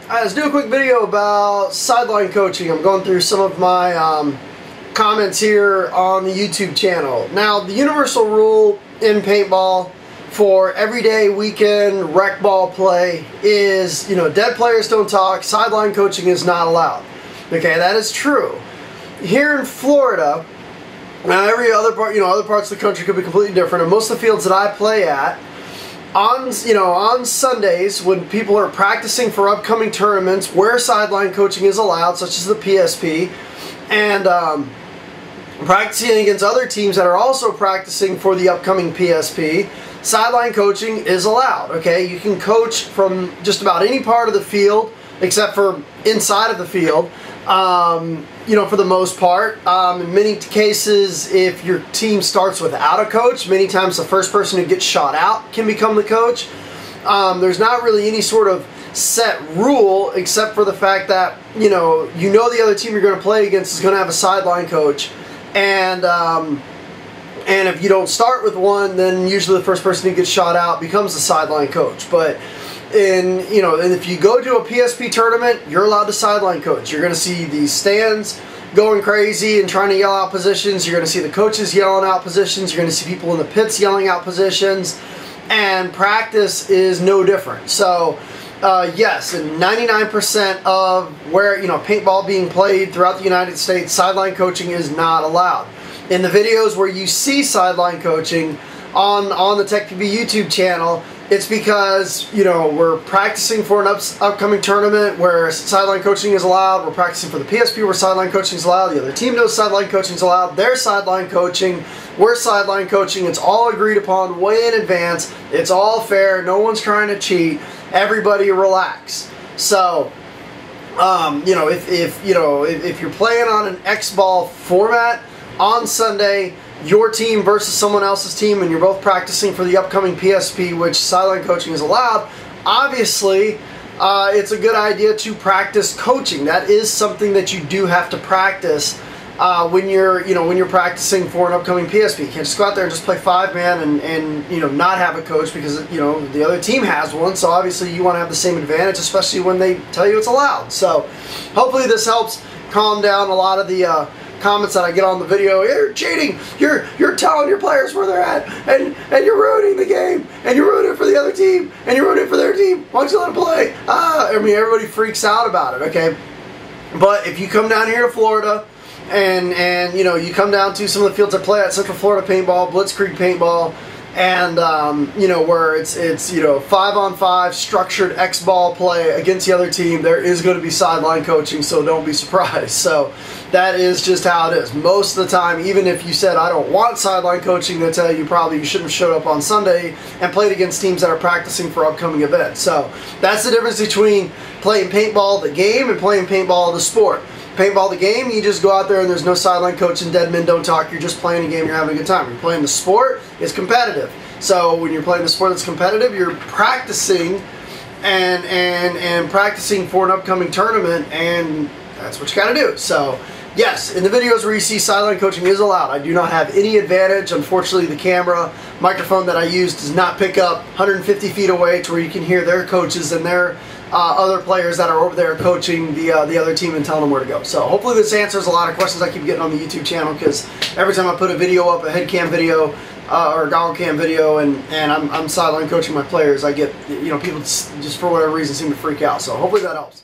Let's do a quick video about sideline coaching. I'm going through some of my comments here on the YouTube channel. Now, the universal rule in paintball for everyday weekend rec ball play is, dead players don't talk, sideline coaching is not allowed. Okay, that is true. Here in Florida, now every other part, other parts of the country could be completely different, and most of the fields that I play at, on Sundays when people are practicing for upcoming tournaments where sideline coaching is allowed, such as the PSP, and practicing against other teams that are also practicing for the upcoming PSP, sideline coaching is allowed. Okay, you can coach from just about any part of the field except for inside of the field. For the most part. In many cases, if your team starts without a coach, many times the first person who gets shot out can become the coach. There's not really any sort of set rule except for the fact that, the other team you're going to play against is going to have a sideline coach. And if you don't start with one, then usually the first person who gets shot out becomes the sideline coach. But and if you go to a PSP tournament, you're allowed to sideline coach. You're going to see these stands going crazy and trying to yell out positions. You're going to see the coaches yelling out positions. You're going to see people in the pits yelling out positions. And practice is no different. So, yes, and 99% of where, paintball being played throughout the United States, sideline coaching is not allowed. In the videos where you see sideline coaching on the TechPB YouTube channel, it's because, we're practicing for an upcoming tournament where sideline coaching is allowed. We're practicing for the PSP where sideline coaching is allowed. The other team knows sideline coaching is allowed. They're sideline coaching. We're sideline coaching. It's all agreed upon way in advance. It's all fair. No one's trying to cheat. Everybody relax. So, if you're playing on an X-ball format on Sunday, your team versus someone else's team, and you're both practicing for the upcoming PSP, which sideline coaching is allowed, obviously it's a good idea to practice coaching. That is something that you do have to practice when you're practicing for an upcoming PSP. You can't just go out there and just play 5-man and not have a coach because the other team has one. So obviously you want to have the same advantage, especially when they tell you it's allowed. So hopefully this helps calm down a lot of the comments that I get on the video. You're cheating, you're telling your players where they're at, and you're ruining the game, and you're ruining it for the other team, and you're ruining it for their team. Why don't you let them play? Everybody freaks out about it, okay? But if you come down here to Florida and you come down to some of the fields I play at, Central Florida Paintball, Blitzkrieg Paintball, and where it's 5-on-5 structured X-ball play against the other team, there is going to be sideline coaching, so don't be surprised. So that is just how it is. Most of the time, even if you said I don't want sideline coaching, they'll tell you probably you shouldn't have showed up on Sunday and played against teams that are practicing for upcoming events. So that's the difference between playing paintball the game and playing paintball the sport. Paintball the game, you just go out there and there's no sideline coaching, dead men don't talk, you're just playing a game, you're having a good time. When you're playing the sport, it's competitive. So when you're playing the sport that's competitive, you're practicing and practicing for an upcoming tournament, and that's what you gotta do. So yes, in the videos where you see sideline coaching is allowed. I do not have any advantage. Unfortunately, the microphone that I use does not pick up 150 feet away to where you can hear their coaches and their other players that are over there coaching the other team and telling them where to go. So hopefully this answers a lot of questions I keep getting on the YouTube channel, because every time I put a video up, a head cam video or a goggle cam video, and I'm sideline coaching my players, I get people just for whatever reason seem to freak out. So hopefully that helps.